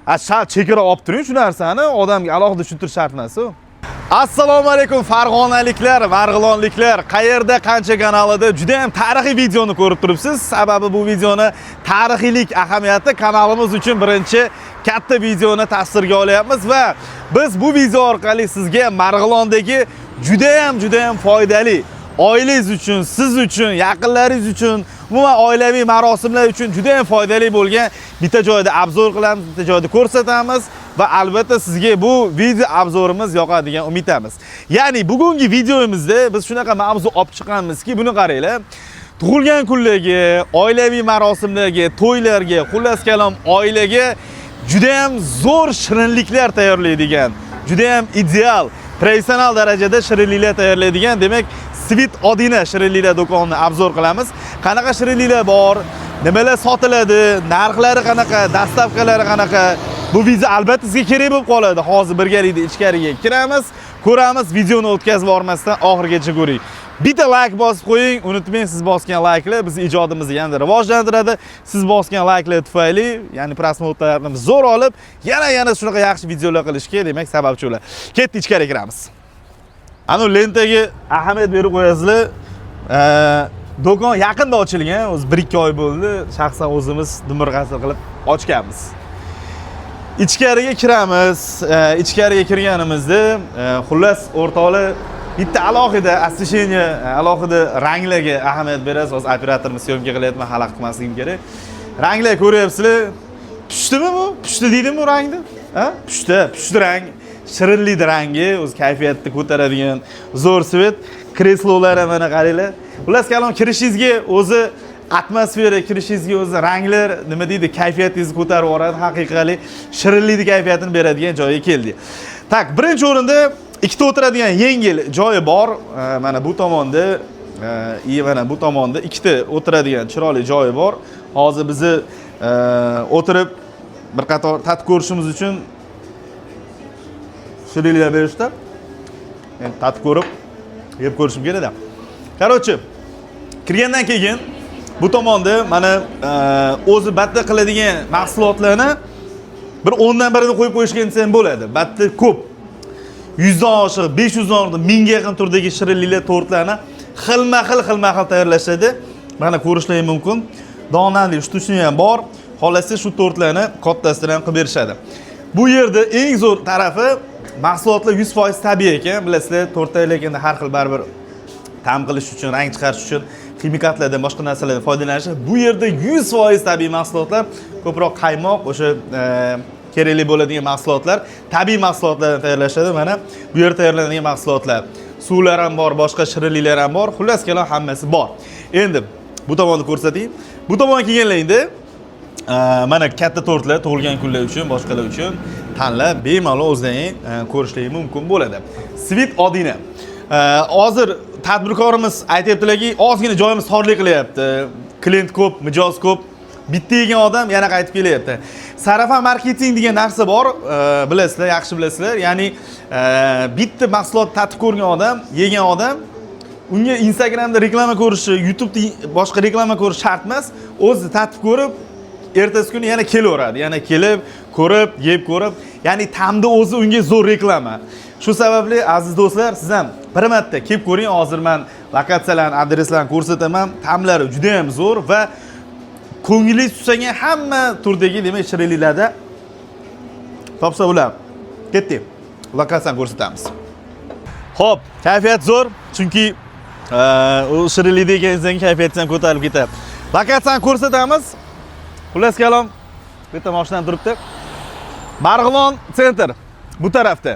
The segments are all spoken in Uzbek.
Shart chekara olib turing shu narsani, odamga alohida tushuntirish shart emas u. Assalomu alaykum farg'onaliklar, marg'ilonliklar. Qayerda, qancha kanalida juda ham tarixiy videoni ko'rib turibsiz. Sababi bu videoni tarixiylik ahamiyati kanalimiz uchun birinchi katta videoni tasvirga olyapmiz va biz bu video orqali sizga Marg'ilondagi juda ham foydali oilangiz uchun, siz uchun, yaqinlaringiz uchun, umuman oilaviy marosimlar uchun juda ham foydali bo'lgan bitta joyda obzor qilamiz, bitta joyda ko'rsatamiz va albatta sizga bu video obzorimiz yoqadigan umidamiz. Ya'ni bugungi videomizda biz shunaqa mavzu olib chiqqanmizki, buni qaranglar. Tug'ilgan kunlarga, oilaviy marosimlarga, to'ylarga, xullas kalom oilaga juda ham zo'r shirinliklar tayyorlaydigan, juda ham ideal, professional darajada shirinliklar tayyorlaydigan, demak, Sweet Odina shirinliklar do'konini obzor qilamiz. Qanaqa shirinliklar bor, nimalar sotiladi, narxlari qanaqa, dastavkalari qanaqa. Bu video albatta sizga kerak bo'lib qoladi. Hozir birgalikda ichkariga kiramiz, ko'ramiz, videoni o'tkazib bormasdan oxirigacha ko'ring. Bitta like bosib qo'ying, unutmang, siz bosgan likelar biz ijodimizni yanada rivojlantiradi. Siz bosgan likelar tufayli, ya'ni prosmotlarni zo'r olib, yana shunaqa yaxshi videolar qilishga, demak, sababchi bo'ladi. Ketdik, ichkariga kiramiz. Ana lentaga ahamiyat berib qo'yasizlar. Do'kon yaqinda ochilgan, o'zi 1-2 oy bo'ldi. Shaxsan o'zimiz dumurg'asi qilib ochganmiz. Ichkariga kiramiz. Ichkariga kirganimizda, xullas o'rtoqlar bitta alohida освещение, alohida ranglarga ahamiyat berasiz. Hozir operatorimiz syomka qilyapman, xalaqit qilmasligim kerak. Ranglar ko'ryapsizlar. Pushdimi bu? Pushdi deydimi bu rangni? Ha? Pushdi rang. Shirinlik rangi, o'z kayfiyatni ko'taradigan zo'r svet. Kreslolar mana qaranglar. Xullas kalom kirishingizga o'zi atmosfera, kirishingizga o'zi ranglar, nima deydi, kayfiyatingizni ko'tarib yuboradi. Haqiqatli shirinlikning kayfiyatini beradigan joyga keldik. Tak, birinchi o'rinda ikkita o'tiradigan yengil joyi bor. Mana bu tomonda, mana bu tomonda ikkita o'tiradigan chiroyli joyi bor. Hozir bizni o'tirib bir qator tatib ko'rishimiz uchun shirinliklar berishdi. Men tatib ko'rib, yeb ko'rishim kerak-da. Qarochi, kirgandan keyin bu tomonda mana o'zi batta qiladigan mahsulotlarni bir 10 dan birini qo'yib qo'yishgan desam bo'ladi. Batta ko'p. 100 dan oshiq, 500 dan ortiq, 1000 ga yaqin turdagi shirinliklar, tortlarni xilma-xil tayyorlashadi. Mana ko'rishlaring mumkin. Donali shtuchni ham bor. Xohlasa shu tortlarni kattasidan ham qilib berishadi. Bu yerda eng zo'r tarafi mahsulotlar 100% tabiiy ekan. Bilasizlar, tortda lekanda har xil baribir ta'm qilish uchun, rang chiqarish uchun kimikatlardan, boshqa narsalardan foydalanish. Bu yerda 100% tabiiy mahsulotlar, ko'proq qaymoq, o'sha kerakli bo'ladigan mahsulotlar, tabiiy mahsulotlardan tayyorlashadi. Mana bu yerda tayyorlanadigan mahsulotlar, suvlar ham bor, boshqa shirinliklar ham bor. Xullas kalom hammasi bor. Endi bu tomonni ko'rsatayim. Bu tomonga kelganingda mana katta tortlar tug'ilgan kunlar uchun, boshqalar uchun tanlab bemalol o'zlaring ko'rishingiz mumkin bo'ladi. Sweet Odina. Hozir tadbirkorimiz aytibdilarki, ozgina joyimiz torlik qilyapti. Klient ko'p, mijoz ko'p. Bitta yegan odam yana qaytib kelyapti. Sarafan marketing degan narsa bor, bilasizlar, yaxshi bilasizlar. Ya'ni bitta mahsulot tatib ko'rgan odam, yegan odam unga Instagramda reklama ko'rishi, YouTube'da boshqa reklama ko'rish shart emas. O'zi tatib ko'rib, ertasi kuni yana kelaveradi. Yana kelib, ko'rib, yeb ko'rib, ya'ni ta'mda o'zi unga zo'r reklama. Shu sababli aziz do'stlar, siz ham bir marta kelib ko'ring. Hozir men lokatsiyalarni, adreslarni ko'rsataman. Ta'mlari juda ham zo'r va ko'nglingiz tutsagan hamma turdagi, demak, shirinliklarda topsa bo'ladi. Ketdik. Lokatsiyani ko'rsatamiz. Xo'p, kayfiyat zo'r, chunki u shirinlikda ekaningizdan kayfiyatingiz ham ko'tarilib ketadi. Lokatsiyani ko'rsatamiz. Xullas kalom, bitta mashinadan turibdi. Marg'ilon sentr bu tarafda.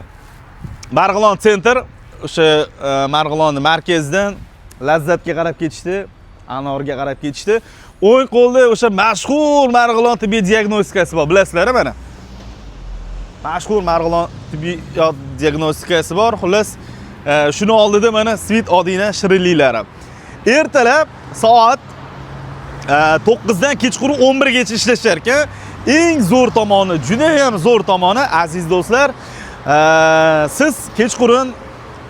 Marg'ilon sentr, o'sha Marg'ilonning markazidan Lazzatga qarab ketishdi, Anorga qarab ketishdi. O'ng qo'lda o'sha mashhur Marg'ilon tibbiy diagnostikasi bor, bilasizlar mana. Mashhur Marg'ilon tibbiy diagnostikasi bor. Xullas, shuni oldida mana Sweet Odina shirinliklari. Ertalab soat 9 dan kechqurun 11 gacha ishlashar ekan. Eng zo'r tomoni, juda ham zo'r tomoni, aziz do'stlar, siz kechqurun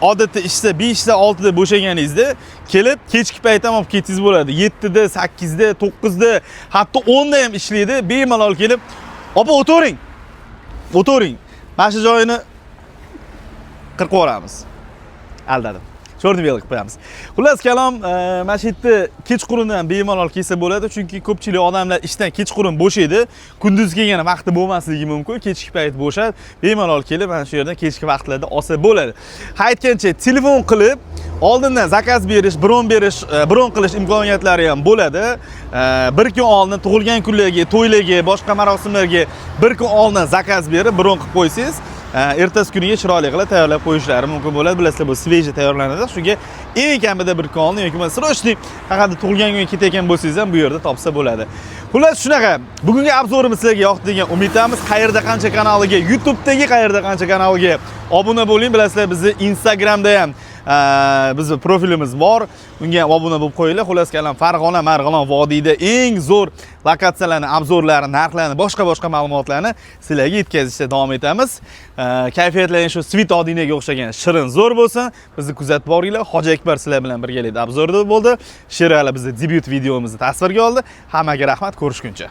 odatda ishda 5 da 6 da bo'shaganingizda kelib kechki payt ham olib ketingiz bo'ladi. 7 da, 8 da, 9 da, hatto 10 da ham ishlaydi. Bemalol kelib, "Opa, o'tiring. o'tiring. Mana shu joyini qirib yuboramiz. Aldadim. Sho'rni bel qilib qo'yamiz. Xullas kalom, mana shu yerda kechqurundan bemalol kelsa bo'ladi, chunki ko'pchilik odamlar ishdan kechqurun bo'shaydi. Kunduz kelgani vaqti bo'lmasligi mumkin, kechki payt bo'shab, bemalol kelib mana shu yerdan kechki vaqtlarda olsa bo'ladi. Aytgancha, telefon qilib, oldindan zakaz berish, bron qilish imkoniyatlari ham bo'ladi. Bir kun oldin tug'ilgan kunlarga, to'ylarga, boshqa marosimlarga bir kun oldin zakaz berib, bron qilib qo'ysangiz, ertasi kuniga chiroyli qilib tayyorlab qo'yishlari mumkin bo'ladi. Bilasizlar, bu sveji tayyorlanadi. Shunga eng kamida bir kun oldin yoki bo'lmasa srochniy faqat tug'ilgan kunga ketayotgan bo'lsangiz ham bu yerda topsa bo'ladi. Xullas shunaqa. Bugungi obzorimiz sizlarga yoqdi degan umidamiz. Qayerda qancha kanaliga, YouTube'dagi qayerda qancha kanaliga obuna bo'ling. Bilasizlar, bizni Instagramda ham bizning profilimiz bor. Unga obuna bo'lib qo'yinglar. Xullas kalam Farg'ona, Marg'ilon vodiyda eng zo'r lokatsiyalarni, obzorlarni, narxlarni, boshqa ma'lumotlarni sizlarga yetkazishda davom etamiz. Kayfiyatlaring shu Svit Odinaga o'xshagan shirin zo'r bo'lsin. Bizni kuzatib boringlar. Hoji Akbar sizlar bilan birgalikda obzorda bo'ldi. Sherali bizning debyut videomizni tasvirga oldi. Hammaga rahmat, ko'rishguncha.